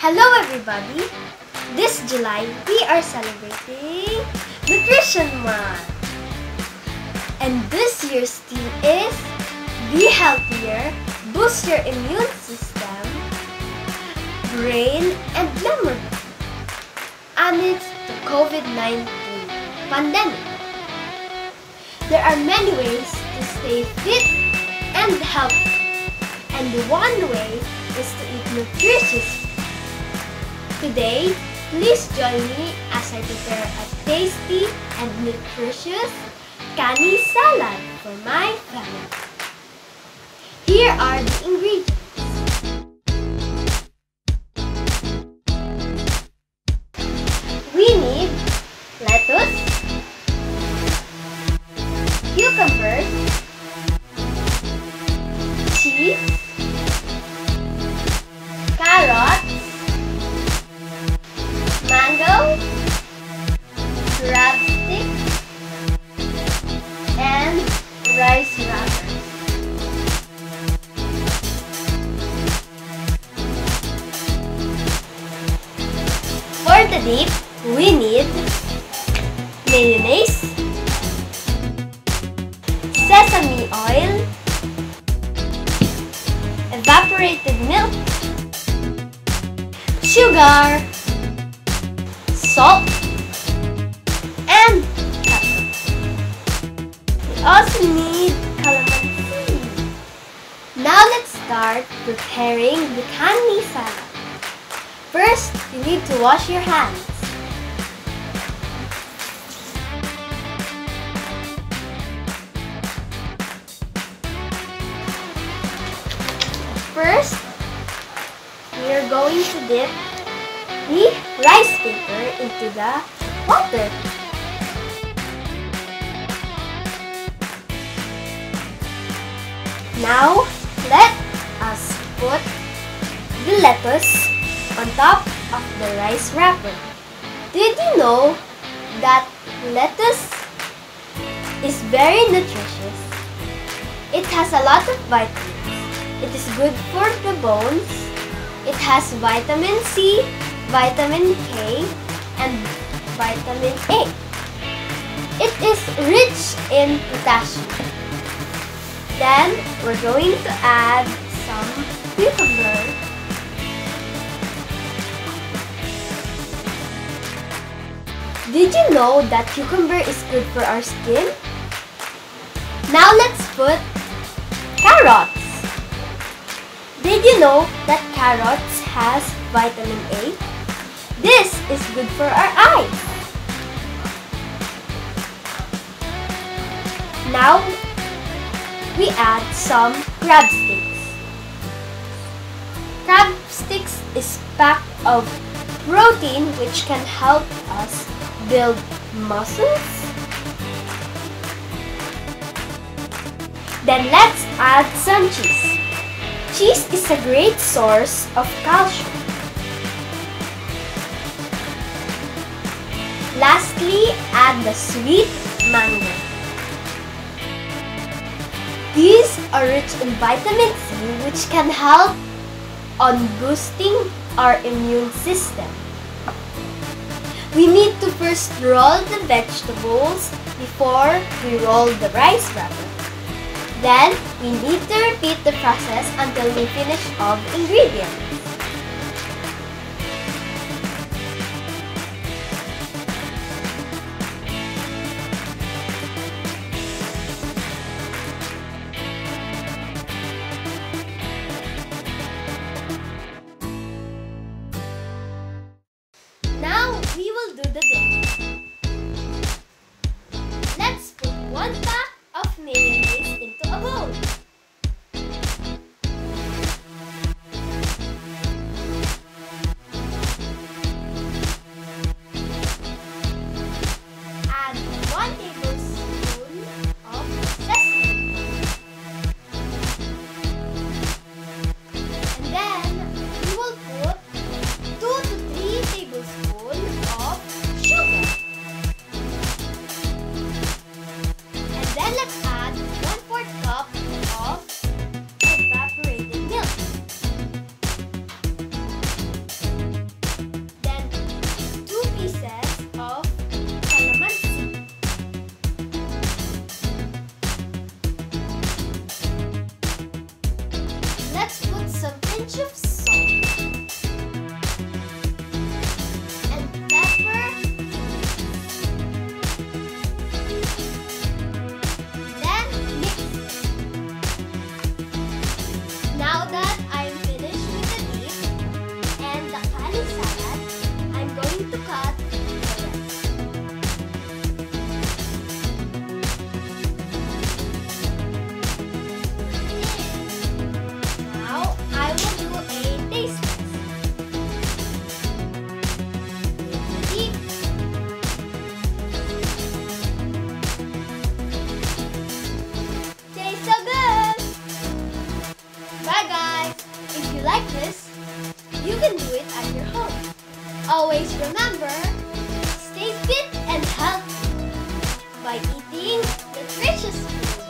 Hello everybody! This July, we are celebrating Nutrition Month. And this year's theme is Be Healthier, Boost Your Immune System, Brain, and Memory amidst the COVID-19 pandemic. There are many ways to stay fit and healthy, and one way is to eat nutritious food. Today, please join me as I prepare a tasty and nutritious Kani Salad for my family. Here are the ingredients. We need lettuce, cucumbers, cheese, carrots, mango, crabsticks, and rice wrappers. For the dip, we need mayonnaise, sesame oil, evaporated milk, sugar, salt, and pepper. We also need calamansi. Now let's start preparing the Kani salad. First, you need to wash your hands. First, we are going to dip the rice paper into the water. Now, let us put the lettuce on top of the rice wrapper. Did you know that lettuce is very nutritious? It has a lot of vitamins. It is good for the bones. It has vitamin C, vitamin K, and vitamin A. It is rich in potassium. Then, we're going to add some cucumber. Did you know that cucumber is good for our skin? Now let's put carrots. Did you know that carrots has vitamin A? This is good for our eyes. Now, we add some crabsticks. Crabsticks is packed of protein which can help us build muscles. Then let's add some cheese. Cheese is a great source of calcium. Lastly, add the sweet mango. These are rich in vitamin C, which can help on boosting our immune system. We need to first roll the vegetables before we roll the rice wrapper. Then, we need to repeat the process until we finish all the ingredients. Now, we will do the dip. Let's put 1 pack of mayonnaise into a bowl. Add 1 tablespoon of sesame. And then we will put 2 to 3 tablespoons of sugar. always remember, stay fit and healthy by eating nutritious food.